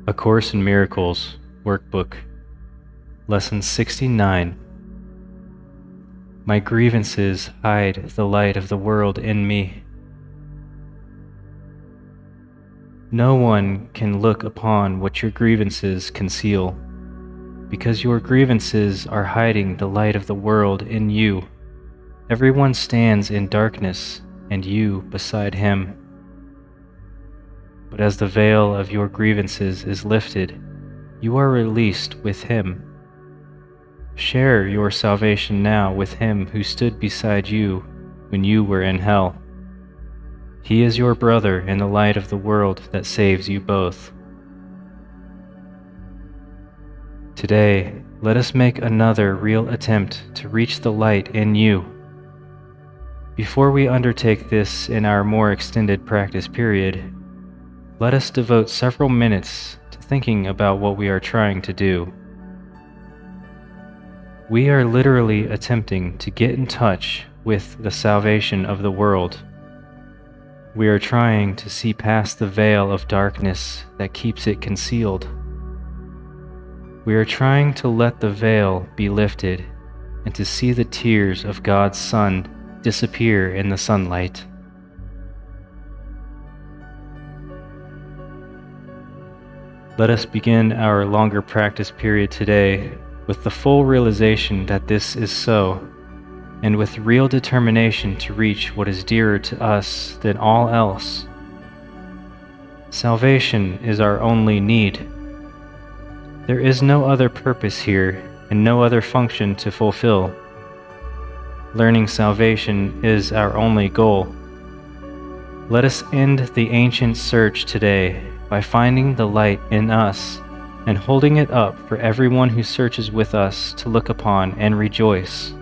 A Course in Miracles, Workbook, Lesson 69. My grievances hide the light of the world in me. No one can look upon what your grievances conceal, because your grievances are hiding the light of the world in you. Everyone stands in darkness, and you beside him. But as the veil of your grievances is lifted, you are released with him. Share your salvation now with him who stood beside you when you were in hell. He is your brother in the light of the world that saves you both. Today, let us make another real attempt to reach the light in you. Before we undertake this in our more extended practice period, let us devote several minutes to thinking about what we are trying to do. We are literally attempting to get in touch with the salvation of the world. We are trying to see past the veil of darkness that keeps it concealed. We are trying to let the veil be lifted and to see the tears of God's Son disappear in the sunlight. Let us begin our longer practice period today with the full realization that this is so, and with real determination to reach what is dearer to us than all else. Salvation is our only need. There is no other purpose here and no other function to fulfill. Learning salvation is our only goal. Let us end the ancient search today by finding the light in us and holding it up for everyone who searches with us to look upon and rejoice.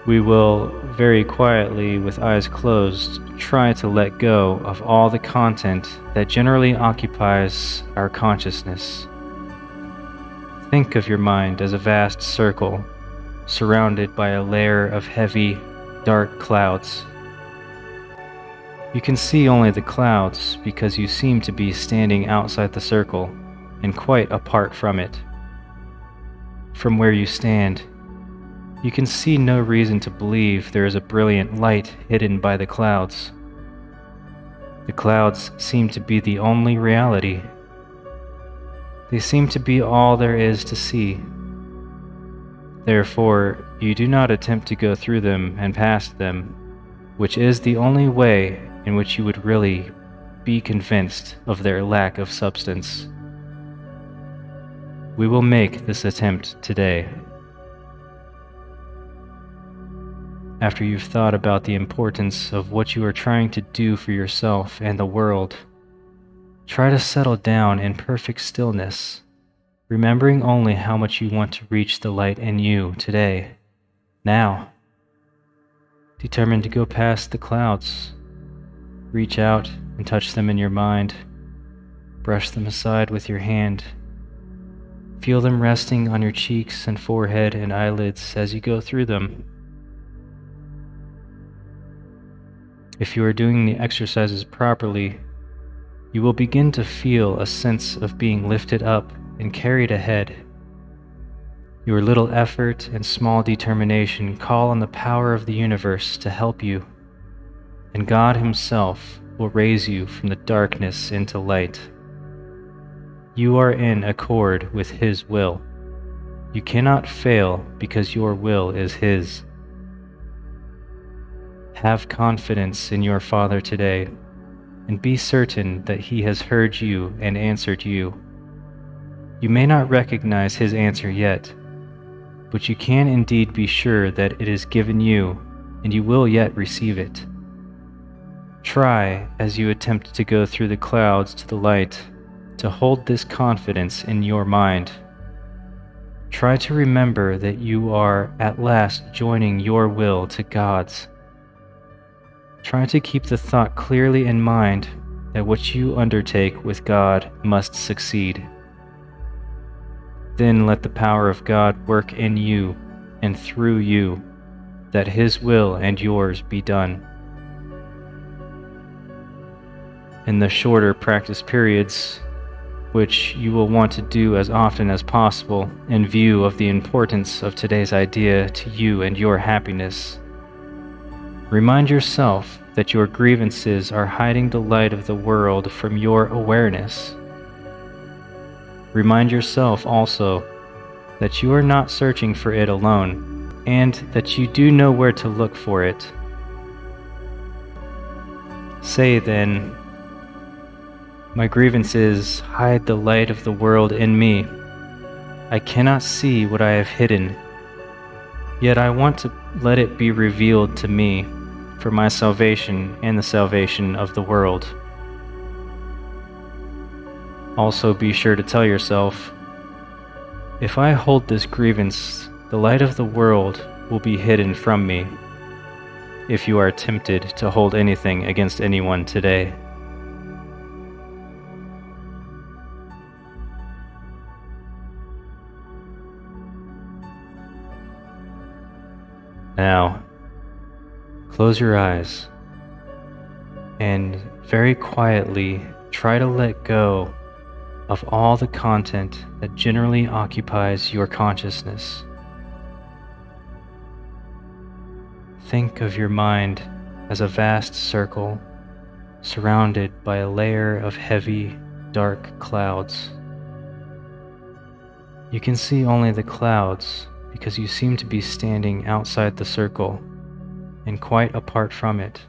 We will, very quietly, with eyes closed, try to let go of all the content that generally occupies our consciousness. Think of your mind as a vast circle, surrounded by a layer of heavy, dark clouds. You can see only the clouds because you seem to be standing outside the circle and quite apart from it. From where you stand, you can see no reason to believe there is a brilliant light hidden by the clouds. The clouds seem to be the only reality. They seem to be all there is to see. Therefore, you do not attempt to go through them and past them, which is the only way in which you would really be convinced of their lack of substance. We will make this attempt today. After you've thought about the importance of what you are trying to do for yourself and the world, try to settle down in perfect stillness, remembering only how much you want to reach the light in you today, now. Determined to go past the clouds. Reach out and touch them in your mind. Brush them aside with your hand. Feel them resting on your cheeks and forehead and eyelids as you go through them. If you are doing the exercises properly, you will begin to feel a sense of being lifted up and carried ahead. Your little effort and small determination call on the power of the universe to help you, and God Himself will raise you from the darkness into light. You are in accord with His will. You cannot fail because your will is His. Have confidence in your Father today, and be certain that He has heard you and answered you. You may not recognize His answer yet, but you can indeed be sure that it is given you, and you will yet receive it. Try, as you attempt to go through the clouds to the light, to hold this confidence in your mind. Try to remember that you are at last joining your will to God's. Try to keep the thought clearly in mind that what you undertake with God must succeed. Then let the power of God work in you and through you, that His will and yours be done. In the shorter practice periods, which you will want to do as often as possible in view of the importance of today's idea to you and your happiness, remind yourself that your grievances are hiding the light of the world from your awareness. Remind yourself also that you are not searching for it alone, and that you do know where to look for it. Say then, "My grievances hide the light of the world in me. I cannot see what I have hidden, yet I want to let it be revealed to me for my salvation and the salvation of the world." Also be sure to tell yourself, "If I hold this grievance, the light of the world will be hidden from me," if you are tempted to hold anything against anyone today. Now, close your eyes and very quietly try to let go of all the content that generally occupies your consciousness. Think of your mind as a vast circle surrounded by a layer of heavy, dark clouds. You can see only the clouds because you seem to be standing outside the circle and quite apart from it.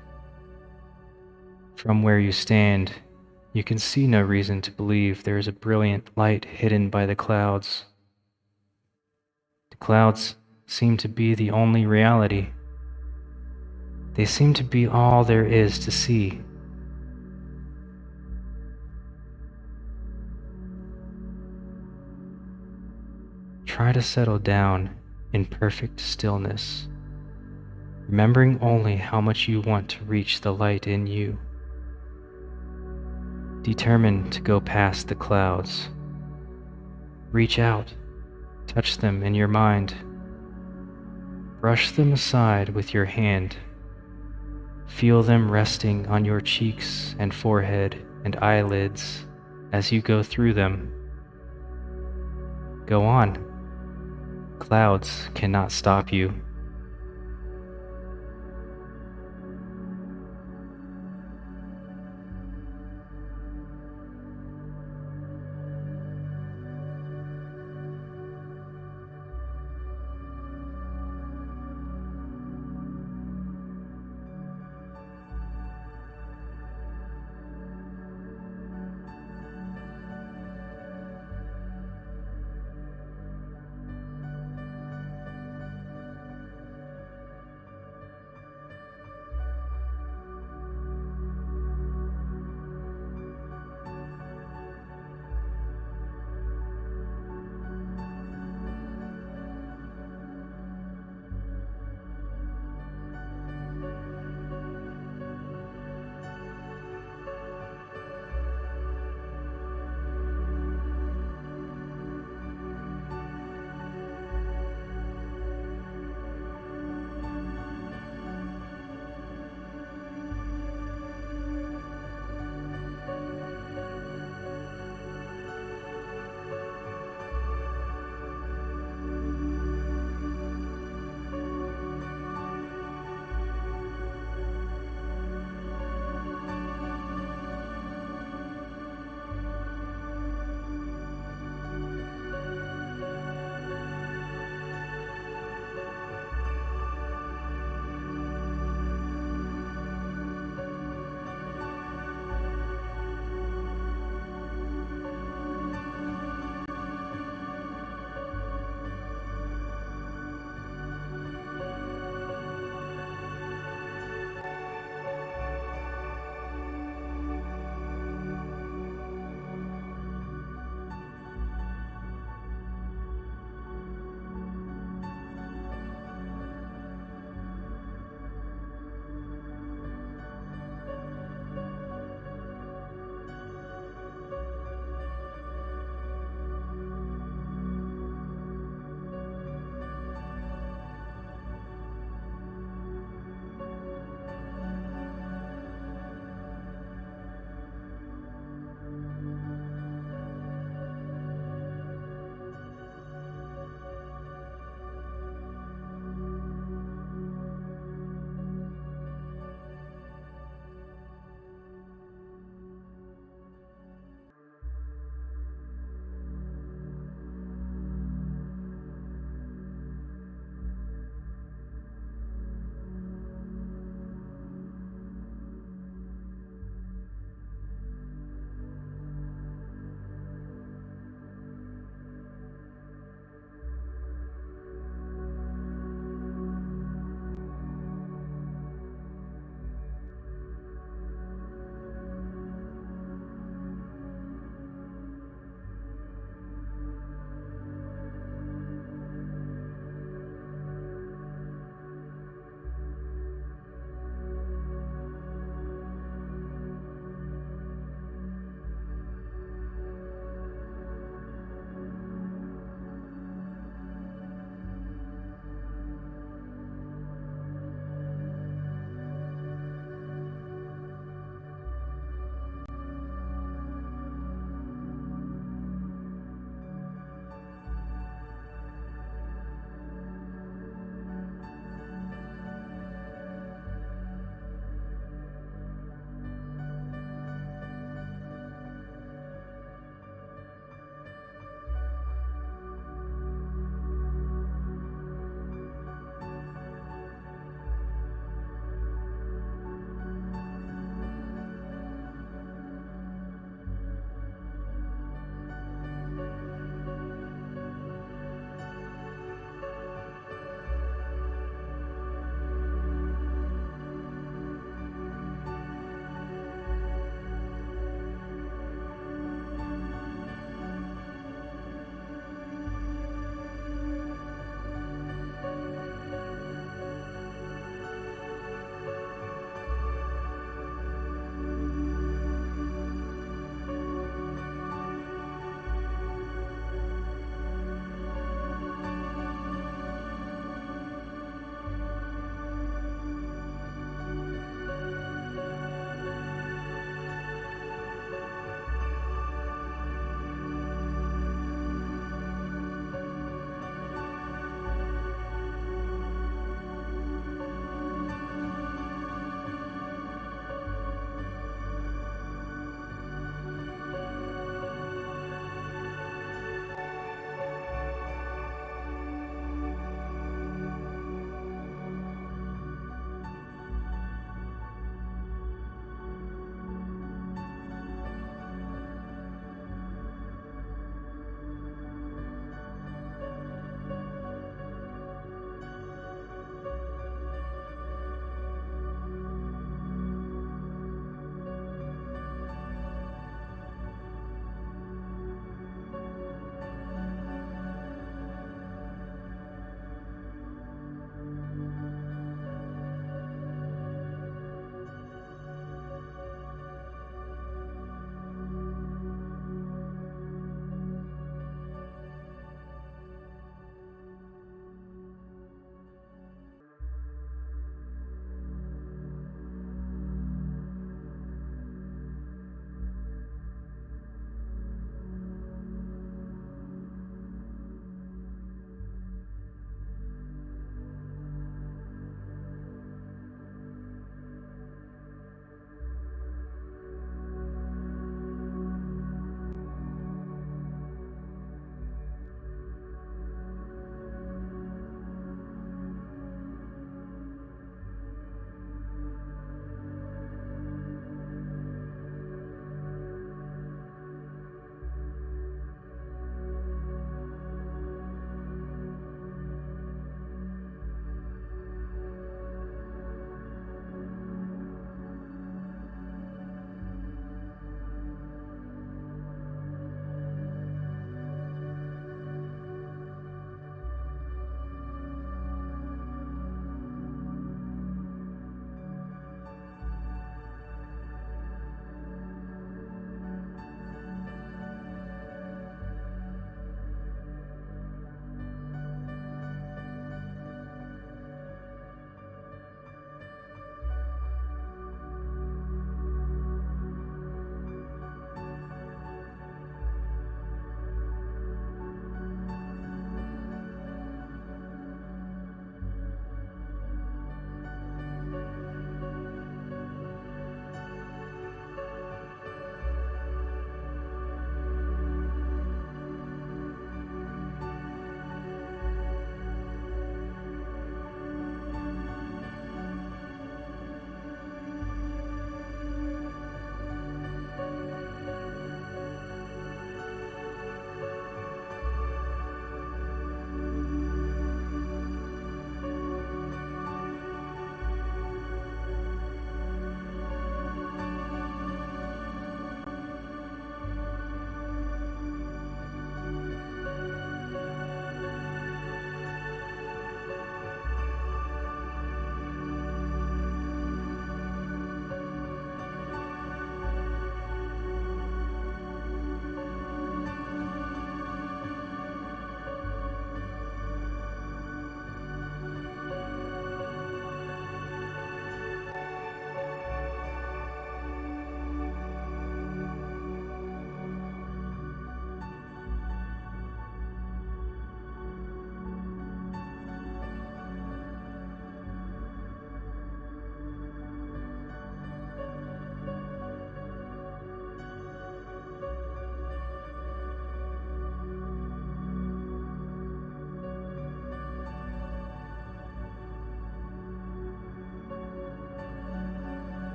From where you stand, you can see no reason to believe there is a brilliant light hidden by the clouds. The clouds seem to be the only reality. They seem to be all there is to see. Try to settle down in perfect stillness, remembering only how much you want to reach the light in you. Determined to go past the clouds. Reach out, touch them in your mind. Brush them aside with your hand. Feel them resting on your cheeks and forehead and eyelids as you go through them. Go on. Clouds cannot stop you.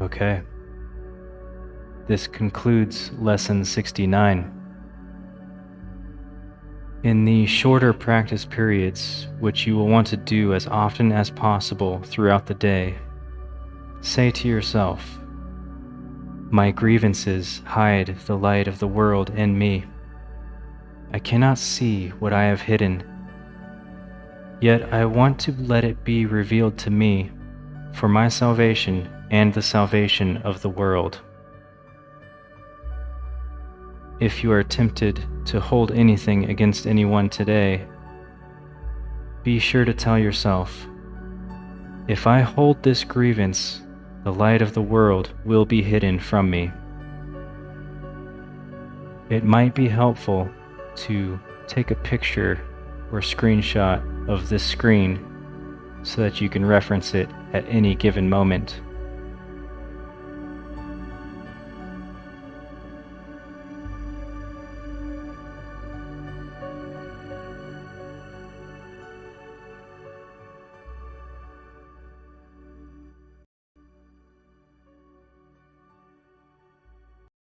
Okay. This concludes Lesson 69. In the shorter practice periods, which you will want to do as often as possible throughout the day, say to yourself, "My grievances hide the light of the world in me. I cannot see what I have hidden. Yet I want to let it be revealed to me for my salvation and the salvation of the world." If you are tempted to hold anything against anyone today, be sure to tell yourself, "If I hold this grievance, the light of the world will be hidden from me." It might be helpful to take a picture or screenshot of this screen so that you can reference it at any given moment.